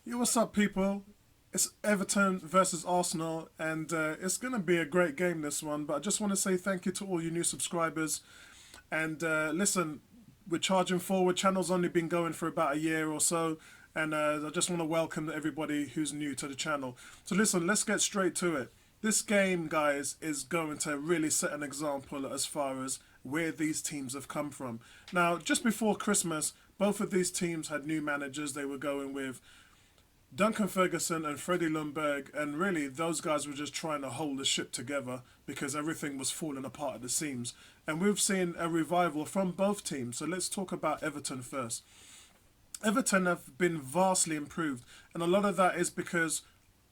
Yo, what's up, people? It's Everton versus Arsenal, and it's going to be a great game, this one. But I just want to say thank you to all you new subscribers. And listen, we're charging forward. Channel's only been going for about a year or so, and I just want to welcome everybody who's new to the channel. So listen, let's get straight to it. This game, guys, is going to really set an example as far as where these teams have come from. Now, just before Christmas, both of these teams had new managers. They were going with Duncan Ferguson and Freddie Lundberg, and really those guys were just trying to hold the ship together because everything was falling apart at the seams. And we've seen a revival from both teams. So let's talk about Everton first. Everton have been vastly improved, and a lot of that is because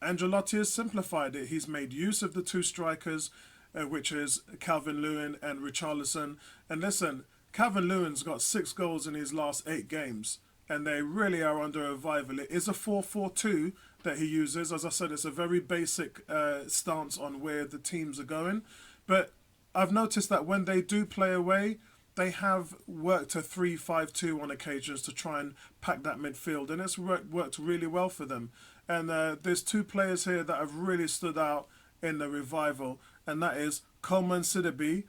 Ancelotti has simplified it. He's made use of the two strikers, which is Calvin Lewin and Richarlison. And listen, Calvin Lewin's got 6 goals in his last 8 games, and they really are under a revival. It is a 4-4-2 that he uses. As I said, it's a very basic stance on where the teams are going. But I've noticed that when they do play away, they have worked a 3-5-2 on occasions to try and pack that midfield, and it's worked really well for them. And there's two players here that have really stood out in the revival, and that is Coleman Sidibe,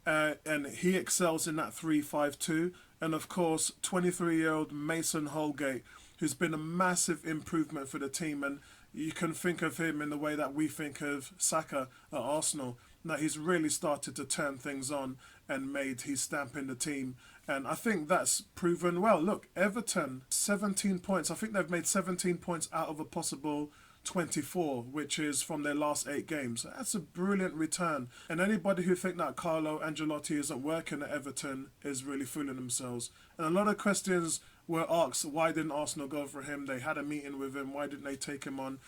and he excels in that 3-5-2. And of course, 23-year-old Mason Holgate, who's been a massive improvement for the team. And you can think of him in the way that we think of Saka at Arsenal, that he's really started to turn things on and made his stamp in the team. And I think that's proven well. Look, Everton, 17 points. I think they've made 17 points out of a possible 24, which is from their last 8 games. That's a brilliant return. And anybody who think that Carlo Ancelotti isn't working at Everton is really fooling themselves. And a lot of questions were asked, why didn't Arsenal go for him? They had a meeting with him. Why didn't they take him on?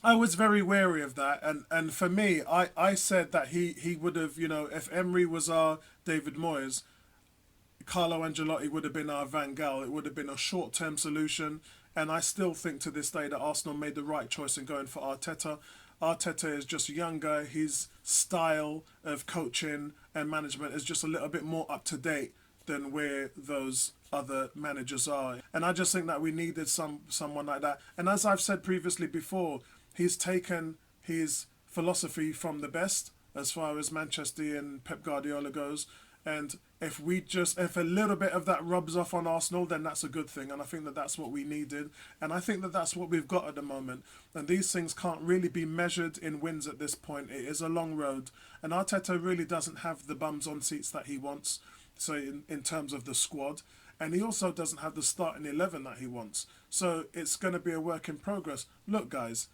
I was very wary of that, and for me, I said that he would have, if Emery was our David Moyes, Carlo Ancelotti would have been our Van Gaal. It would have been a short-term solution, and I still think to this day that Arsenal made the right choice in going for Arteta. Arteta is just younger. His style of coaching and management is just a little bit more up to date than where those other managers are. And I just think that we needed someone like that. And as I've said previously before, he's taken his philosophy from the best as far as Manchester and Pep Guardiola goes. And if a little bit of that rubs off on Arsenal, then that's a good thing. And I think that that's what we needed. And I think that that's what we've got at the moment. And these things can't really be measured in wins at this point. It is a long road. And Arteta really doesn't have the bums on seats that he wants. So in terms of the squad. And he also doesn't have the starting 11 that he wants. So it's going to be a work in progress. Look, guys,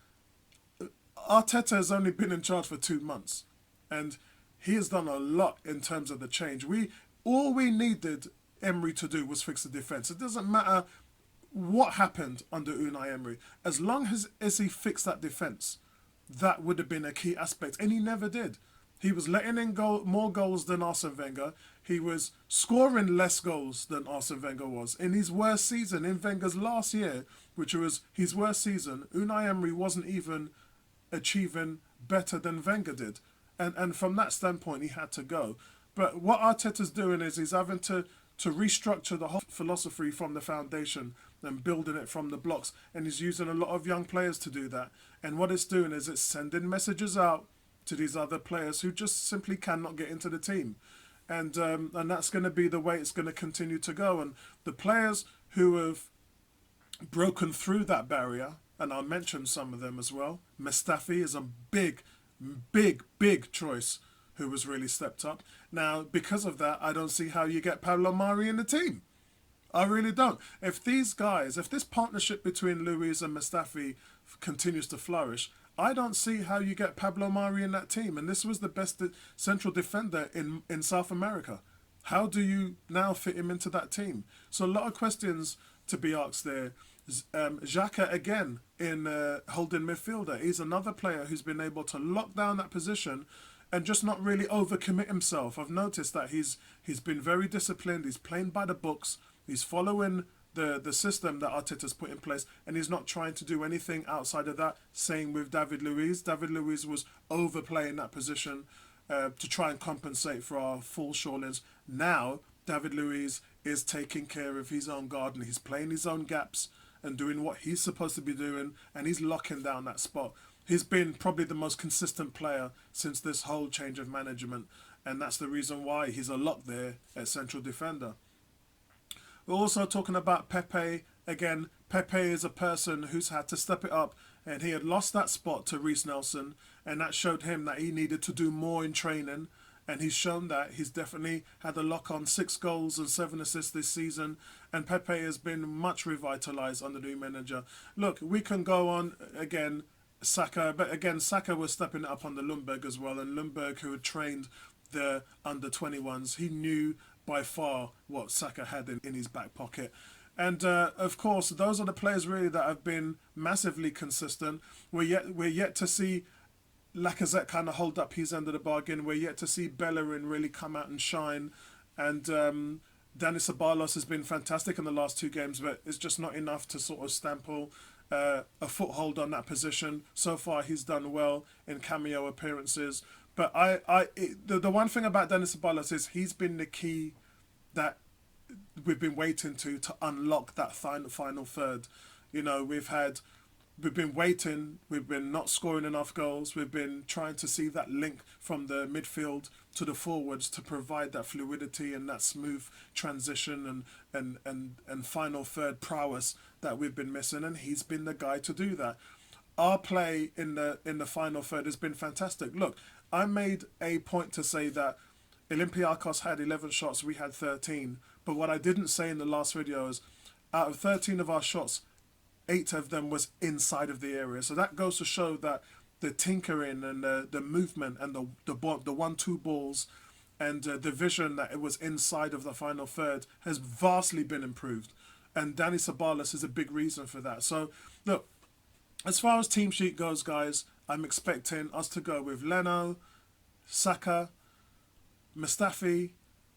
Arteta has only been in charge for 2 months. And he has done a lot in terms of the change. All we needed Emery to do was fix the defence. It doesn't matter what happened under Unai Emery. As long as he fixed that defence, that would have been a key aspect. And he never did. He was letting in more goals than Arsene Wenger. He was scoring less goals than Arsene Wenger was. In his worst season, in Wenger's last year, which was his worst season, Unai Emery wasn't even achieving better than Wenger did. And from that standpoint, he had to go. But what Arteta's doing is he's having to restructure the whole philosophy from the foundation and building it from the blocks. And he's using a lot of young players to do that. And what it's doing is it's sending messages out to these other players who just simply cannot get into the team. And that's going to be the way it's going to continue to go. And the players who have broken through that barrier, and I'll mention some of them as well. Mustafi is a big choice who was really stepped up. Now, because of that, I don't see how you get Pablo Mari in the team. I really don't. If this partnership between Luiz and Mustafi continues to flourish, I don't see how you get Pablo Mari in that team. And this was the best central defender in South America. How do you now fit him into that team? So a lot of questions to be asked there. Xhaka again in holding midfielder. He's another player who's been able to lock down that position and just not really overcommit himself. I've noticed that he's been very disciplined. He's playing by the books. He's following the system that Arteta's put in place, and he's not trying to do anything outside of that. Same with David Luiz. David Luiz was overplaying that position to try and compensate for our full shorelines. Now, David Luiz is taking care of his own garden. He's playing his own gaps, and doing what he's supposed to be doing, and he's locking down that spot. He's been probably the most consistent player since this whole change of management, and that's the reason why he's a lock there at central defender. We're also talking about Pepe. Again, Pepe is a person who's had to step it up, and he had lost that spot to Reece Nelson, and that showed him that he needed to do more in training. And he's shown that. He's definitely had a lock on 6 goals and 7 assists this season. And Pepe has been much revitalised under the new manager. Look, we can go on again, Saka, but again, Saka was stepping it up under Lundberg as well. And Lundberg, who had trained the under 21s, he knew by far what Saka had in his back pocket. And of course, those are the players really that have been massively consistent. We're yet to see Lacazette kind of hold up his end of the bargain. We're yet to see Bellerin really come out and shine. And Dani Ceballos has been fantastic in the last 2 games, but it's just not enough to sort of stample a foothold on that position. So far, he's done well in cameo appearances. But the one thing about Dani Ceballos is he's been the key that we've been waiting to unlock that final third. You know, we've been waiting, we've been not scoring enough goals, we've been trying to see that link from the midfield to the forwards to provide that fluidity and that smooth transition and final third prowess that we've been missing, and he's been the guy to do that. Our play in the final third has been fantastic. Look, I made a point to say that Olympiacos had 11 shots, we had 13, but what I didn't say in the last video is out of 13 of our shots, 8 of them was inside of the area. So that goes to show that the tinkering and the movement and the 1-2 balls and the vision that it was inside of the final third has vastly been improved. And Dani Ceballos is a big reason for that. So look, as far as team sheet goes, guys, I'm expecting us to go with Leno, Saka, Mustafi,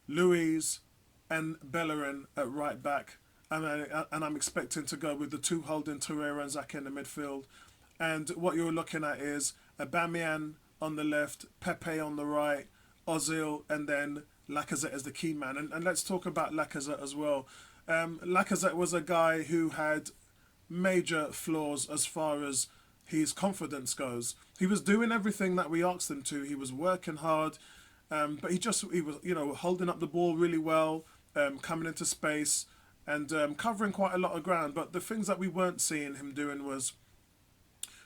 Luiz and Bellerin at right back. And I'm expecting to go with the 2 holding Torreira and Xhaka in the midfield. And what you're looking at is Aubameyang on the left, Pepe on the right, Ozil, and then Lacazette as the key man. And let's talk about Lacazette as well. Lacazette was a guy who had major flaws as far as his confidence goes. He was doing everything that we asked him to. He was working hard, but he was holding up the ball really well, coming into space and covering quite a lot of ground. But the things that we weren't seeing him doing was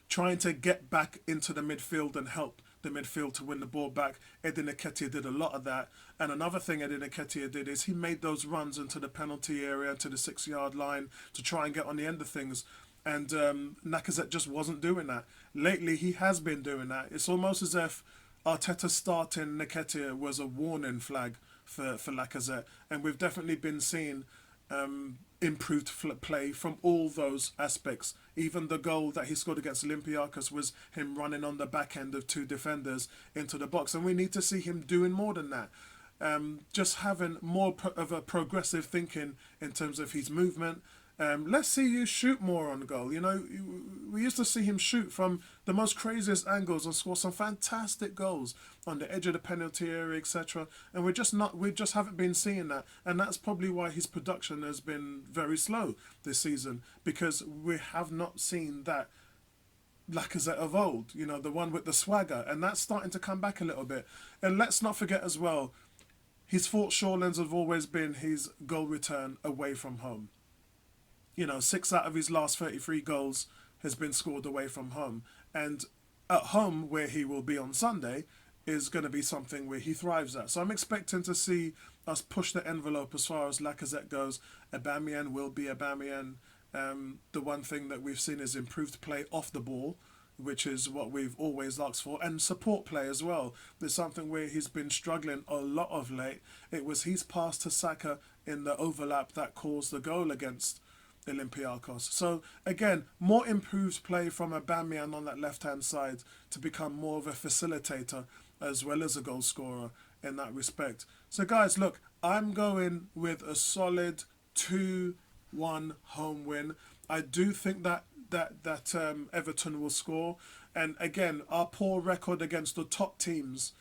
trying to get back into the midfield and help the midfield to win the ball back. Eddie Nketiah did a lot of that. And another thing Eddie Nketiah did is he made those runs into the penalty area, to the 6-yard line to try and get on the end of things. And Lacazette just wasn't doing that. Lately, he has been doing that. It's almost as if Arteta starting Nketiah was a warning flag for Lacazette. And we've definitely been seeing improved play from all those aspects. Even the goal that he scored against Olympiacos was him running on the back end of 2 defenders into the box, and we need to see him doing more than that. Just having more of a progressive thinking in terms of his movement. Let's see you shoot more on goal. You know, we used to see him shoot from the most craziest angles and score some fantastic goals on the edge of the penalty area, etc. And we just haven't been seeing that. And that's probably why his production has been very slow this season, because we have not seen that Lacazette of old, you know, the one with the swagger, and that's starting to come back a little bit. And let's not forget as well, his fault shorelines have always been his goal return away from home. You know, 6 out of his last 33 goals has been scored away from home. And at home, where he will be on Sunday, is going to be something where he thrives at. So I'm expecting to see us push the envelope as far as Lacazette goes. Aubameyang will be Aubameyang. The one thing that we've seen is improved play off the ball, which is what we've always asked for, and support play as well. There's something where he's been struggling a lot of late. It was his pass to Saka in the overlap that caused the goal against Olympiacos. So again, more improved play from Aubameyang on that left-hand side to become more of a facilitator as well as a goal scorer in that respect. So guys, look, I'm going with a solid 2-1 home win. I do think that Everton will score. And again, our poor record against the top teams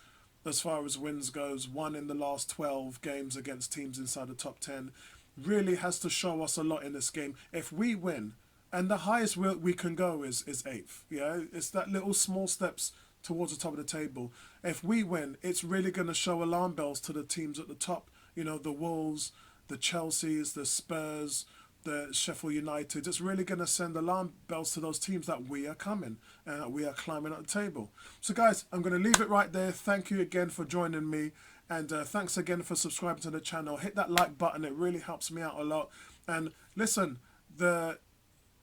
as far as wins goes, 1 in the last 12 games against teams inside the top 10, really has to show us a lot in this game. If we win, And the highest we can go is eighth. Yeah, it's that little small steps towards the top of the table. If we win, it's really going to show alarm bells to the teams at the top. You know, the Wolves, the Chelseas, the Spurs, the Sheffield United. It's really going to send alarm bells to those teams that we are coming and that we are climbing up the table. So, guys, I'm going to leave it right there. Thank you again for joining me. And thanks again for subscribing to the channel. Hit that like button. It really helps me out a lot. And listen, the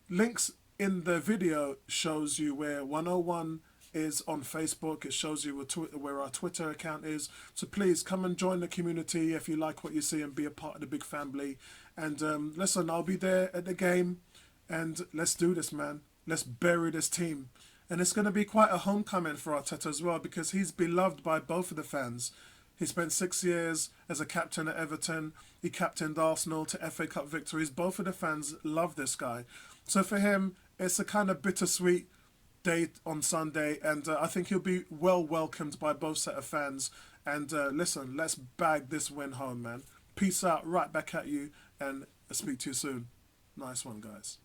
links in the video shows you where 101 is on Facebook. It shows you where our Twitter account is. So please come and join the community if you like what you see and be a part of the big family. And listen, I'll be there at the game. And let's do this, man. Let's bury this team. And it's going to be quite a homecoming for Arteta as well, because he's beloved by both of the fans. He spent 6 years as a captain at Everton. He captained Arsenal to FA Cup victories. Both of the fans love this guy. So for him, it's a kind of bittersweet day on Sunday. And I think he'll be well welcomed by both set of fans. And listen, let's bag this win home, man. Peace out, right back at you. And I'll speak to you soon. Nice one, guys.